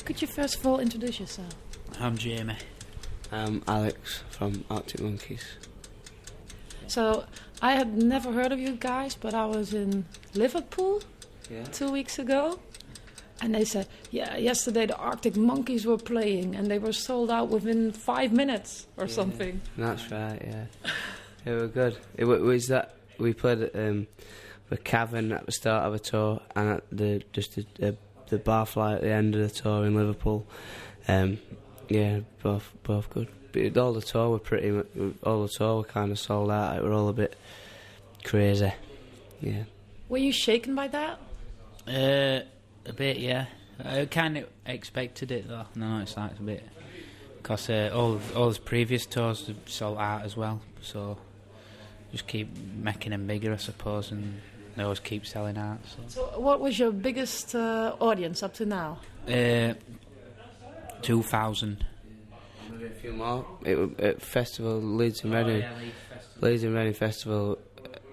Could you first of all introduce yourself? I'm Jamie. I'm Alex from Arctic Monkeys. So, I had never heard of you guys, but I was in Liverpool 2 weeks ago. And they said, yesterday the Arctic Monkeys were playing and they were sold out within 5 minutes or something. That's right, yeah. They were good. It was that we played at the Cavern at the start of a tour and at the Barfly at the end of the tour in Liverpool. Both good. But all the tour were kind of sold out. It were all a bit crazy. Yeah. Were you shaken by that? A bit, yeah. I kind of expected it though. No, it's like a bit because all his previous tours have sold out as well. So just keep making them bigger, I suppose, and they always keep selling out. So what was your biggest audience up to now? 2,000. Maybe a few more. It was at festival Leeds and Reading. Leeds and Reading Festival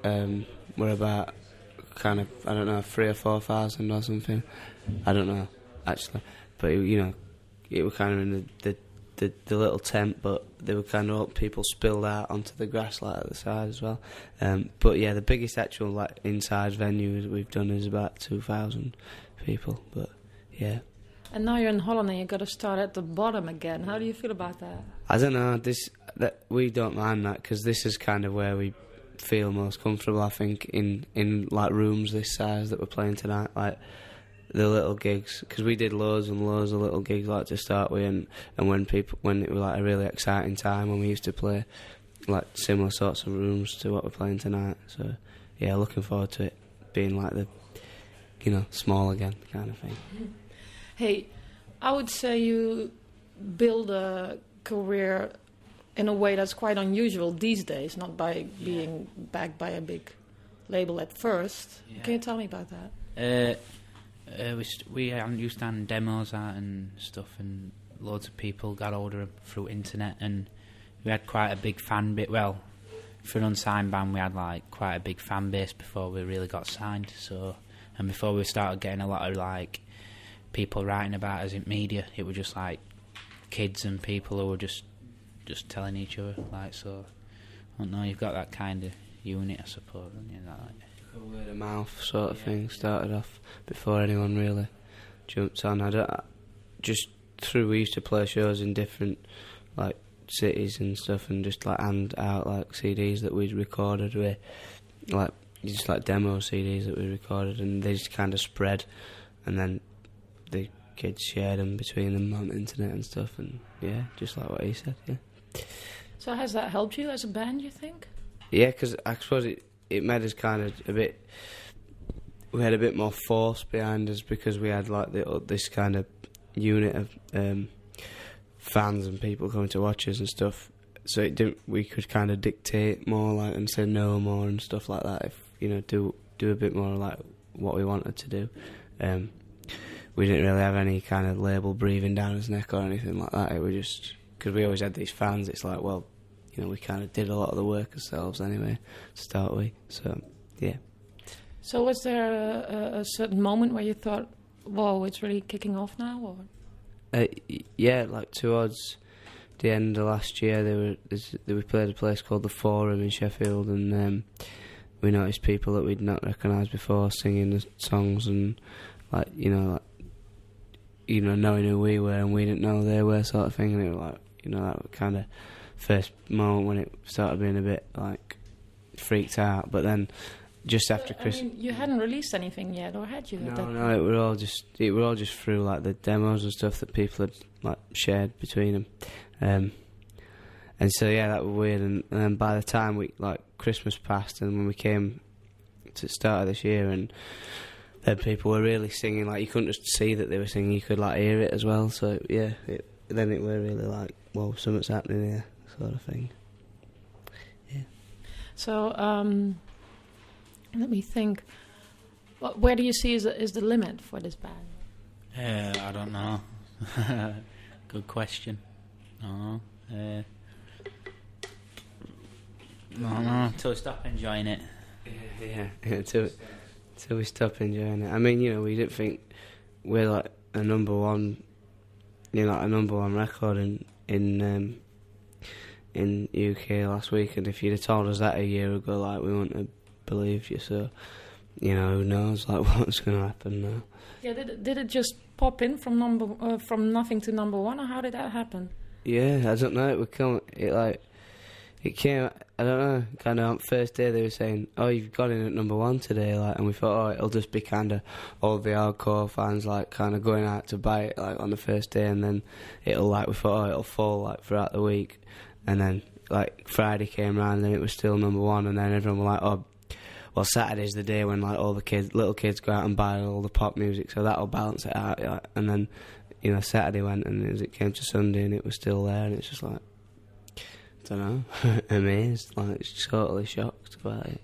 were about kind of 3,000 or 4,000 or something. I don't know actually, but it was kind of in the little tent, but they were kind of people spilled out onto the grass like at the side as well. But yeah, the biggest actual like inside venue we've done is about 2,000 people. But yeah. And now you're in Holland and you've got to start at the bottom again. How do you feel about that? I don't know. We don't mind that because this is kind of where we feel most comfortable. I think in like rooms this size that we're playing tonight, like the little gigs, because we did loads and loads of little gigs like to start with, and when it was like a really exciting time when we used to play like similar sorts of rooms to what we're playing tonight. So yeah, looking forward to it being like the small again kind of thing. Hey, I would say you build a career in a way that's quite unusual these days, not by being backed by a big label at first. Yeah. Can you tell me about that? We used to hand demos out and stuff, and loads of people got older through internet, and we had quite a big fan base. Well, for an unsigned band, we had like quite a big fan base before we really got signed. So, and before we started getting a lot of like people writing about us in media, it was just like kids and people who were just telling each other, like, so I don't know, you've got that kind of unit, I suppose, and like word of mouth sort of thing started off before anyone really jumped on. We used to play shows in different like cities and stuff, and just like hand out like CDs that we'd recorded with, like just like demo CDs that we recorded, and they just kind of spread, and then the kids shared them between them on the internet and stuff, and yeah, just like what he said, yeah. So has that helped you as a band, you think? Yeah, because I suppose it made us kind of a bit... We had a bit more force behind us because we had like this kind of unit of fans and people coming to watch us and stuff. So we could kind of dictate more like and say no more and stuff like that. If do a bit more like what we wanted to do. We didn't really have any kind of label breathing down his neck or anything like that. It was just because we always had these fans. It's like, well, we kind of did a lot of the work ourselves anyway to start with. So yeah. So was there a certain moment where you thought, whoa, it's really kicking off now? Or? Yeah, like towards the end of last year, we played a place called the Forum in Sheffield, and we noticed people that we'd not recognised before singing the songs, and knowing who we were and we didn't know who they were, sort of thing. And it was like, that kind of first moment when it started being a bit like freaked out, but then. Just after Christmas. You hadn't released anything yet, or had you? No, it were all just through like the demos and stuff that people had like shared between them, and so yeah, that was weird. And then by the time Christmas passed, and when we came to the start of this year, and then people were really singing, like you couldn't just see that they were singing, you could like hear it as well. So yeah, then it were really like, whoa, something's happening here, sort of thing. Yeah. So. Let me think. Where do you see is the limit for this band? I don't know. Good question. No, till we stop enjoying it. Yeah. Till we stop enjoying it. I mean, we didn't think we're like a number one you know, a #1 record in UK last week, and if you'd have told us that a year ago, like, we wouldn't have believed you. So, you know, who knows, like, what's going to happen now? Yeah, did it just pop in from nothing to #1, or how did that happen? Yeah, I don't know. It came. I don't know. Kind of on first day they were saying, "Oh, you've got in at #1 today," like, and we thought, "Oh, it'll just be kind of all the hardcore fans like kind of going out to buy it like on the first day, and then it'll like we thought, oh, it'll fall like throughout the week, and then like Friday came round and it was still #1, and then everyone were like, oh, well, Saturday's the day when like all the little kids go out and buy all the pop music, so that'll balance it out, like, and then." You know, Saturday went, and as it came to Sunday, and it was still there, and it's just like, I don't know, amazed, like, totally shocked about it.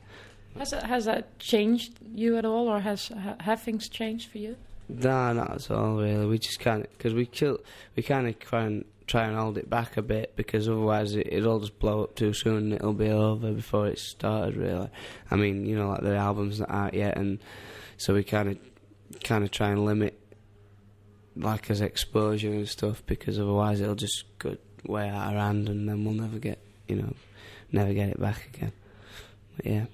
Has that changed you at all, or have things changed for you? No, not at all, really. We just kind of, because we kind of try and hold it back a bit, because otherwise it'll just blow up too soon, and it'll be over before it started, really. I mean, you know, like the album's not out yet, and so we kind of try and limit like his exposure and stuff, because otherwise it'll just go way out of hand, and then we'll never get it back again. But yeah.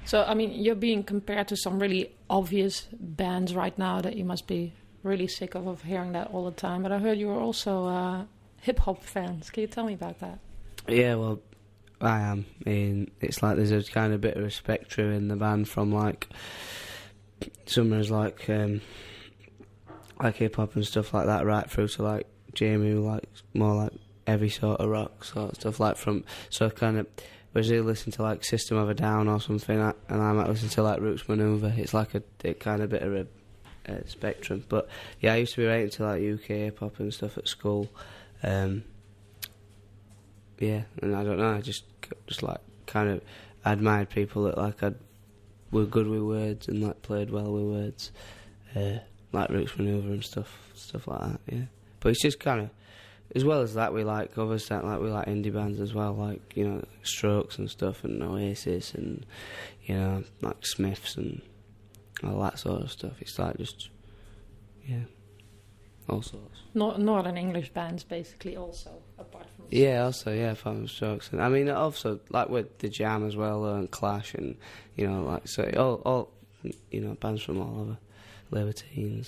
So I mean, you're being compared to some really obvious bands right now that you must be really sick of hearing that all the time. But I heard you were also hip hop fans. Can you tell me about that? Yeah, well, I am. It's like there's a kind of bit of a spectrum in the band, from like some is like hip hop and stuff like that, right through to like Jamie, who likes more like heavy sort of rock sort of stuff, like from, so kind of, whereas he listen to like System of a Down or something, and I might listen to like Roots Maneuver. It's like a kind of bit of a spectrum. But yeah, I used to be right into like UK hip hop and stuff at school. Yeah, and I don't know, I just like kind of admired people that like were good with words and like played well with words. Like Roots Maneuver and stuff like that, yeah. But it's just kind of, as well as that, we like other stuff, like we like indie bands as well, like, you know, Strokes and stuff, and Oasis, and, you know, like Smiths and all that sort of stuff. It's like just, yeah, all sorts. Northern English bands, basically, also, apart from... Yeah, also, yeah, apart from Strokes. And I mean, also, like with The Jam as well, and Clash, and, you know, like, so all you know, bands from all over. Libertines,